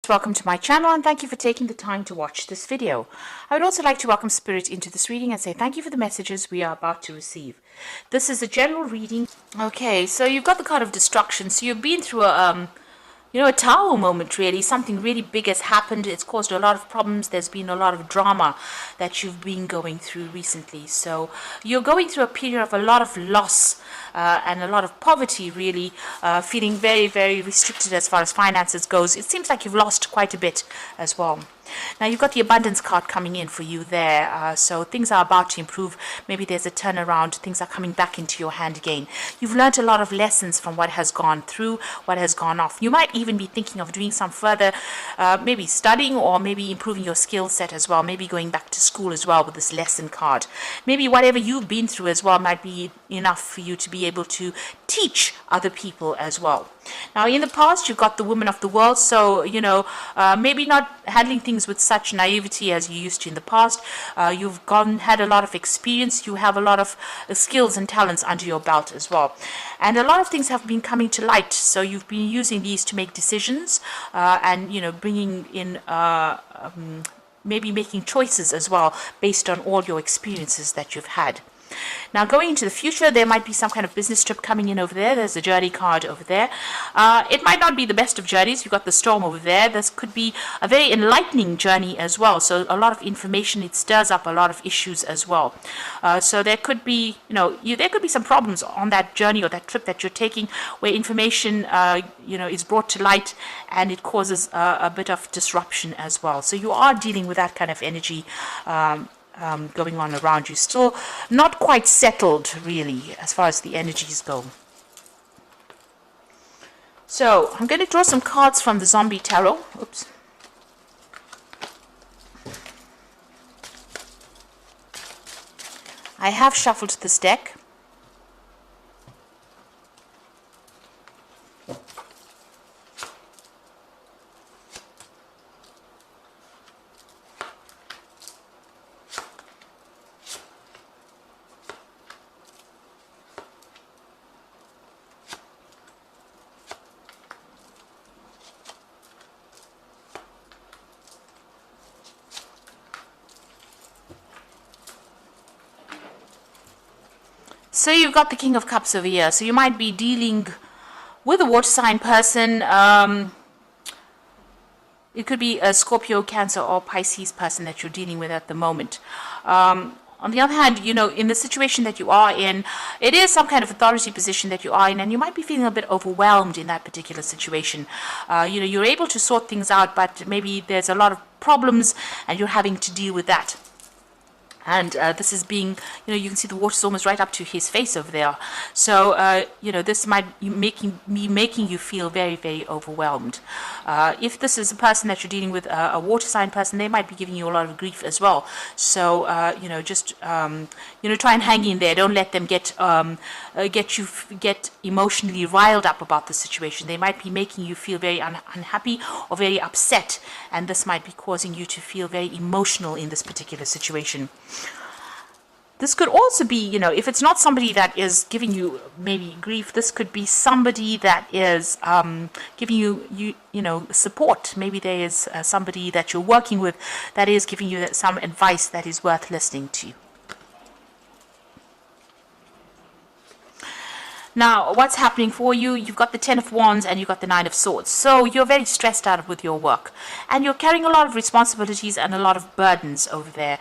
Welcome to my channel and thank you for taking the time to watch this video. I would also like to welcome Spirit into this reading and say thank you for the messages we are about to receive. This is a general reading. Okay, so you've got the card of destruction. So you've been through a tower moment really. Something really big has happened. It's caused a lot of problems. There's been a lot of drama that you've been going through recently. So you're going through a period of a lot of loss and a lot of poverty really, feeling very, very restricted as far as finances goes. It seems like you've lost quite a bit as well. Now you've got the abundance card coming in for you there, so things are about to improve. Maybe there's a turnaround, things are coming back into your hand again. You've learned a lot of lessons from what has gone through, what has gone off. You might even be thinking of doing some further, maybe studying or maybe improving your skill set as well, maybe going back to school as well with this lesson card. Maybe whatever you've been through as well might be enough for you to be able to teach other people as well. Now in the past you've got the woman of the world, so maybe not handling things with such naivety as you used to in the past. You've had a lot of experience, you have a lot of skills and talents under your belt as well, and a lot of things have been coming to light, so you've been using these to make decisions and bringing in maybe making choices as well based on all your experiences that you've had. Now going into the future, there might be some kind of business trip coming in over there. There's a journey card over there. It might not be the best of journeys. You've got the storm over there. This could be a very enlightening journey as well. So a lot of information, it stirs up a lot of issues as well. So there could be, there could be some problems on that journey or that trip that you're taking where information, is brought to light and it causes a bit of disruption as well. So you are dealing with that kind of energy going on around you. Still not quite settled really as far as the energies go. So I'm going to draw some cards from the Zombie Tarot. Oops. I have shuffled this deck. So you've got the King of Cups over here. So you might be dealing with a water sign person. It could be a Scorpio, Cancer, or Pisces person that you're dealing with at the moment. On the other hand, in the situation that you are in, it is some kind of authority position that you are in, and you might be feeling a bit overwhelmed in that particular situation. You're able to sort things out, but maybe there's a lot of problems and you're having to deal with that. And this is being, you can see the water's almost right up to his face over there. So, this might be making you feel very, very overwhelmed. If this is a person that you're dealing with, a water sign person, they might be giving you a lot of grief as well. So, just, try and hang in there. Don't let them get emotionally riled up about the situation. They might be making you feel very unhappy or very upset. And this might be causing you to feel very emotional in this particular situation. This could also be, if it's not somebody that is giving you maybe grief, this could be somebody that is giving you support. Maybe there is somebody that you're working with that is giving you some advice that is worth listening to. Now, what's happening for you? You've got the Ten of Wands and you've got the Nine of Swords. So you're very stressed out with your work. And you're carrying a lot of responsibilities and a lot of burdens over there.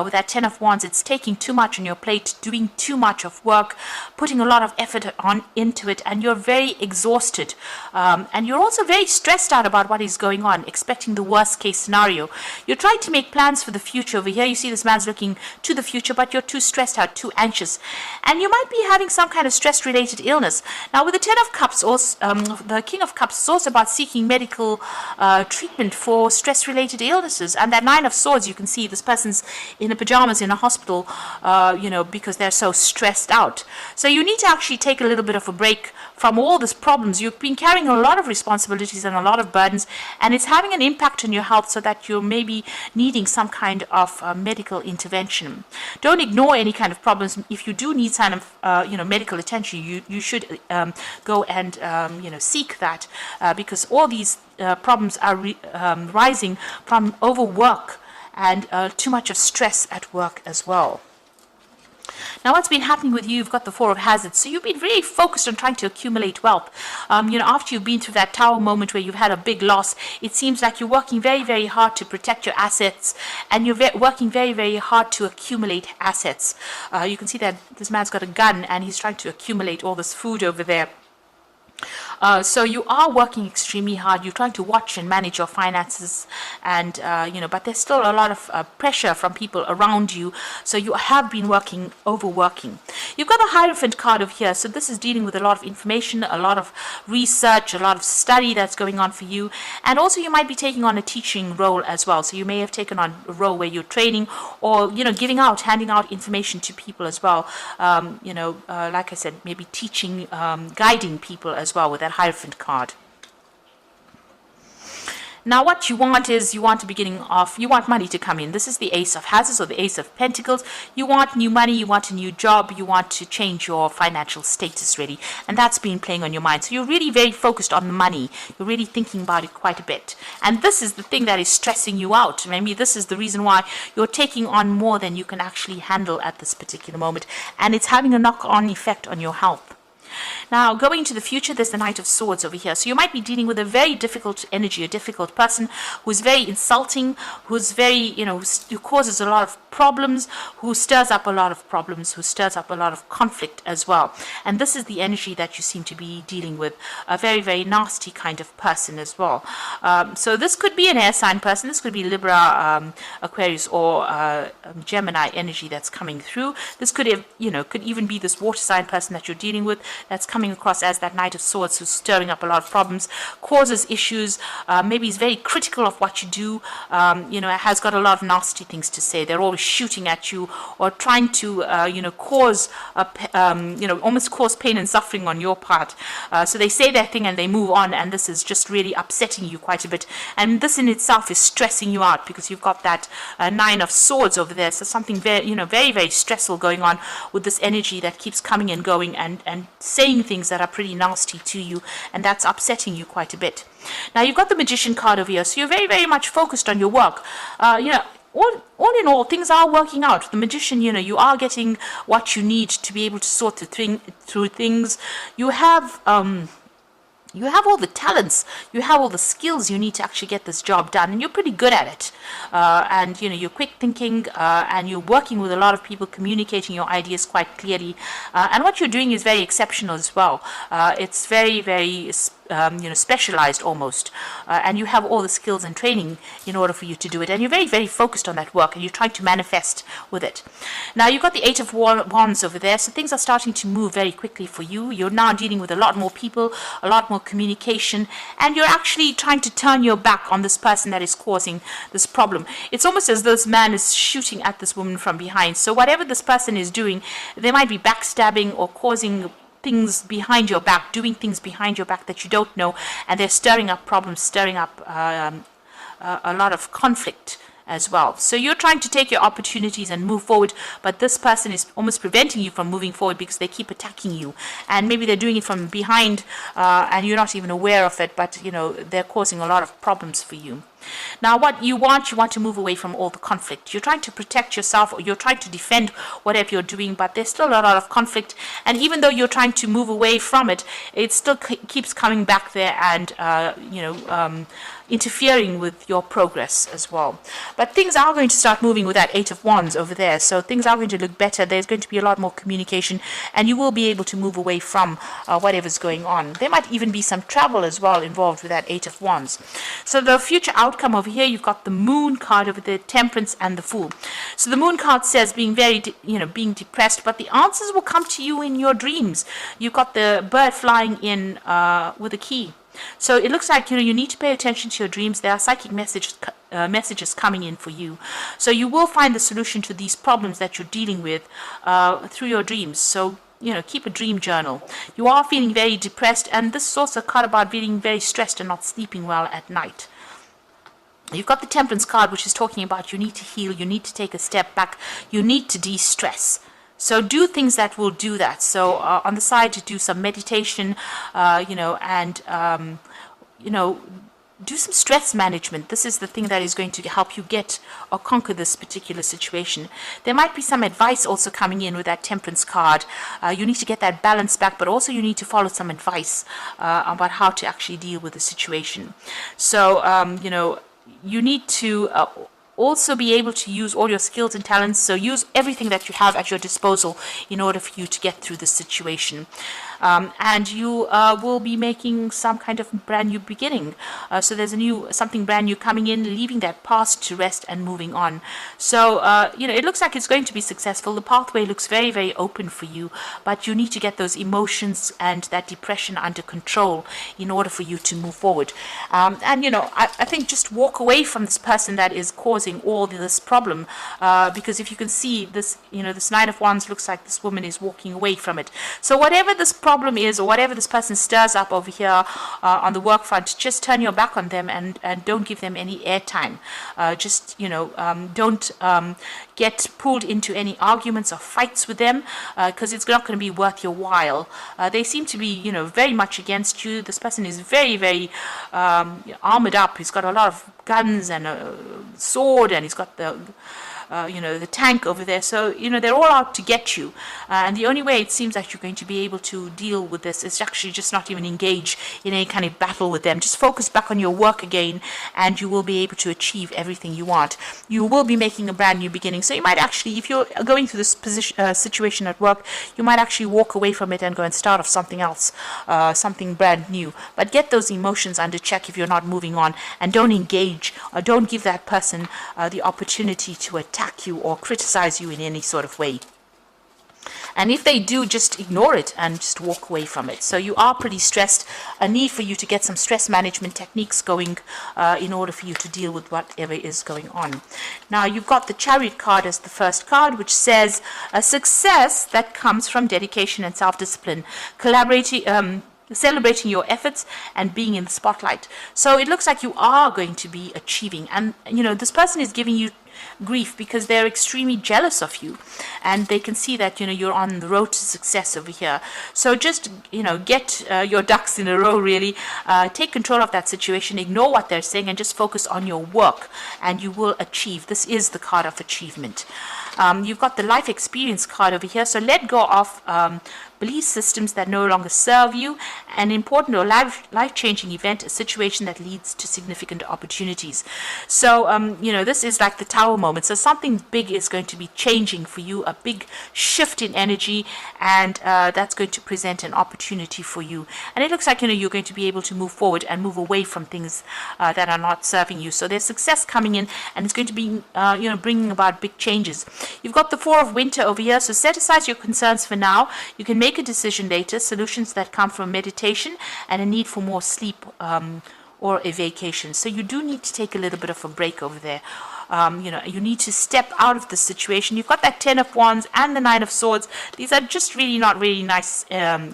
With that Ten of Wands, it's taking too much on your plate, doing too much of work, putting a lot of effort into it, and you're very exhausted. And you're also very stressed out about what is going on, expecting the worst case scenario. You're trying to make plans for the future. Over here, you see this man's looking to the future, but you're too stressed out, too anxious. And you might be having some kind of stress-related illness. Now with the Ten of Cups, also, the King of Cups is also about seeking medical treatment for stress-related illnesses. And that Nine of Swords, you can see this person's in the pajamas in a hospital, because they're so stressed out. So you need to actually take a little bit of a break from all these problems. You've been carrying a lot of responsibilities and a lot of burdens, and it's having an impact on your health, so that you're maybe needing some kind of medical intervention. Don't ignore any kind of problems. If you do need some medical attention, you should go and seek that, because all these problems are rising from overwork and too much of stress at work as well. Now, what's been happening with you, you've got the Four of Hazards. So you've been very focused on trying to accumulate wealth. After you've been through that tower moment where you've had a big loss, it seems like you're working very, very hard to protect your assets, and you're working very, very hard to accumulate assets. You can see that this man's got a gun and he's trying to accumulate all this food over there. So you are working extremely hard. You're trying to watch and manage your finances, and but there's still a lot of pressure from people around you. So you have been overworking. You've got the Hierophant card over here. So this is dealing with a lot of information, a lot of research, a lot of study that's going on for you, and also you might be taking on a teaching role as well. So you may have taken on a role where you're training, or handing out information to people as well. Like I said, maybe teaching, guiding people as well with that Hierophant card. Now, what you want you want money to come in. This is the Ace of Hazards, or the Ace of Pentacles. You want new money, you want a new job, you want to change your financial status, really. And that's been playing on your mind. So you're really very focused on the money. You're really thinking about it quite a bit. And this is the thing that is stressing you out. Maybe this is the reason why you're taking on more than you can actually handle at this particular moment. And it's having a knock-on effect on your health. Now, going into the future, there's the Knight of Swords over here. So you might be dealing with a very difficult energy, a difficult person who's very insulting, who's very, who causes a lot of problems, who stirs up a lot of problems, who stirs up a lot of conflict as well. And this is the energy that you seem to be dealing with, a very, very nasty kind of person as well. So this could be an air sign person. This could be Libra, Aquarius, or Gemini energy that's coming through. This could have, could even be this water sign person that you're dealing with, that's coming across as that Knight of Swords, who's stirring up a lot of problems, causes issues, maybe he's very critical of what you do, has got a lot of nasty things to say. They're always shooting at you, or trying to, cause, almost cause pain and suffering on your part. So they say their thing and they move on, and this is just really upsetting you quite a bit. And this in itself is stressing you out, because you've got that Nine of Swords over there. So something very, very, very stressful going on with this energy that keeps coming and going, and saying things that are pretty nasty to you, and that's upsetting you quite a bit. Now, you've got the Magician card over here, so you're very, very much focused on your work. All in all, things are working out. The Magician, you are getting what you need to be able to sort through things. You have all the talents, you have all the skills you need to actually get this job done, and you're pretty good at it. And you're quick thinking, and you're working with a lot of people, communicating your ideas quite clearly. And what you're doing is very exceptional as well. It's very, very specialized almost, and you have all the skills and training in order for you to do it, and you're very, very focused on that work, and you're trying to manifest with it. Now, you've got the Eight of Wands over there, so things are starting to move very quickly for you. You're now dealing with a lot more people, a lot more communication, and you're actually trying to turn your back on this person that is causing this problem. It's almost as though this man is shooting at this woman from behind. So whatever this person is doing, they might be backstabbing or causing things behind your back, doing things behind your back that you don't know, and they're stirring up problems, stirring up a lot of conflict as well. So you're trying to take your opportunities and move forward, but this person is almost preventing you from moving forward, because they keep attacking you, and maybe they're doing it from behind, and you're not even aware of it, but they're causing a lot of problems for you. Now, what you want to move away from all the conflict. You're trying to protect yourself, or you're trying to defend whatever you're doing, but there's still a lot of conflict, and even though you're trying to move away from it, it still keeps coming back there and interfering with your progress as well. But things are going to start moving with that Eight of Wands over there, so things are going to look better. There's going to be a lot more communication, and you will be able to move away from whatever's going on. There might even be some travel as well involved with that Eight of Wands. So the future outcome over here, you've got the Moon card over there, Temperance and the Fool. So the Moon card says being very, being depressed, but the answers will come to you in your dreams. You've got the bird flying in with a key. So it looks like you need to pay attention to your dreams. There are psychic messages coming in for you. So you will find the solution to these problems that you're dealing with through your dreams. So keep a dream journal. You are feeling very depressed, and this is also a card about feeling very stressed and not sleeping well at night. You've got the Temperance card, which is talking about you need to heal, you need to take a step back, you need to de-stress. So do things that will do that. So on the side, to do some meditation, do some stress management. This is the thing that is going to help you get or conquer this particular situation. There might be some advice also coming in with that Temperance card. You need to get that balance back, but also you need to follow some advice about how to actually deal with the situation. So, you need to also be able to use all your skills and talents. So use everything that you have at your disposal in order for you to get through this situation. And you will be making some kind of brand new beginning. So there's something brand new coming in, leaving that past to rest and moving on. So, it looks like it's going to be successful. The pathway looks very, very open for you, but you need to get those emotions and that depression under control in order for you to move forward. I think just walk away from this person that is causing all this problem, because if you can see this, this Nine of Wands looks like this woman is walking away from it. So whatever this problem is, or whatever this person stirs up over here on the work front, just turn your back on them and don't give them any airtime. Don't get pulled into any arguments or fights with them, because it's not going to be worth your while. They seem to be, very much against you. This person is very, very armored up. He's got a lot of guns and a sword, and he's got the tank over there. So, they're all out to get you. And the only way it seems like you're going to be able to deal with this is actually just not even engage in any kind of battle with them. Just focus back on your work again, and you will be able to achieve everything you want. You will be making a brand new beginning. So you might actually, if you're going through this situation at work, you might actually walk away from it and go and start off something else, something brand new. But get those emotions under check if you're not moving on, and don't engage, or don't give that person the opportunity to attack you or criticize you in any sort of way. And if they do, just ignore it and just walk away from it. So you are pretty stressed. A need for you to get some stress management techniques going in order for you to deal with whatever is going on. Now, you've got the Chariot card as the first card, which says a success that comes from dedication and self-discipline, celebrating your efforts and being in the spotlight. So it looks like you are going to be achieving. And, this person is giving you grief because they're extremely jealous of you, and they can see that you're on the road to success over here. So just get your ducks in a row, really. Take control of that situation, ignore what they're saying, and just focus on your work, and you will achieve. This is the card of achievement. You've got the life experience card over here. So let go of belief systems that no longer serve you, an important or life-changing event, a situation that leads to significant opportunities. So, this is like the Tower moment. So something big is going to be changing for you, a big shift in energy, and that's going to present an opportunity for you. And it looks like, you're going to be able to move forward and move away from things that are not serving you. So there's success coming in, and it's going to be, bringing about big changes. You've got the Four of Winter over here. So set aside your concerns for now. You can make a decision later. Solutions that come from meditation and a need for more sleep or a vacation. So you do need to take a little bit of a break over there. You need to step out of the situation. You've got that Ten of Wands and the Nine of Swords. These are just really not really nice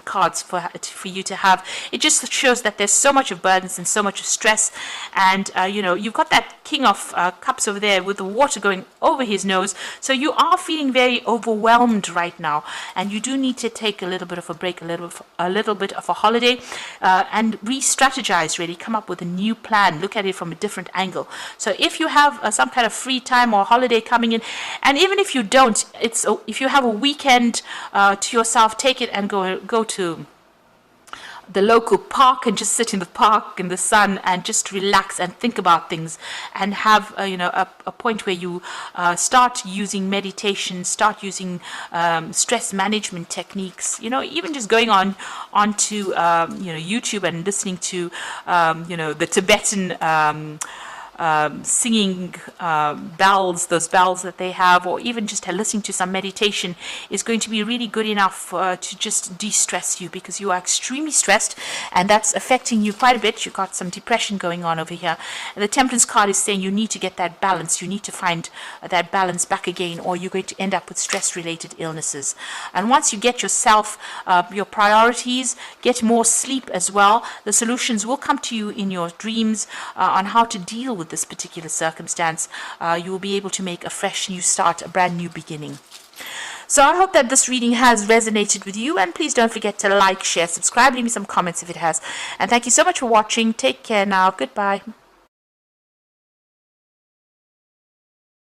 cards for you to have. It just shows that there's so much of burdens and so much of stress. And, you've got that King of Cups over there with the water going over his nose. So you are feeling very overwhelmed right now. And you do need to take a little bit of a break, a little bit of a holiday, and re-strategize, really. Come up with a new plan. Look at it from a different angle. So if you have some kind of free time or holiday coming in, and even if you don't, if you have a weekend to yourself, take it and go to the local park and just sit in the park in the sun and just relax and think about things, and have a point where you start using meditation, start using stress management techniques, even just going onto YouTube and listening to the Tibetan singing bells, those bells that they have, or even just listening to some meditation is going to be really good enough to just de-stress you, because you are extremely stressed and that's affecting you quite a bit. You've got some depression going on over here. And the Temperance card is saying you need to get that balance. You need to find that balance back again, or you're going to end up with stress-related illnesses. And once you get yourself, your priorities, get more sleep as well, the solutions will come to you in your dreams on how to deal with this particular circumstance. You will be able to make a fresh new start, a brand new beginning. So I hope that this reading has resonated with you, and please don't forget to like, share, subscribe, leave me some comments if it has. And thank you so much for watching. Take care now. Goodbye.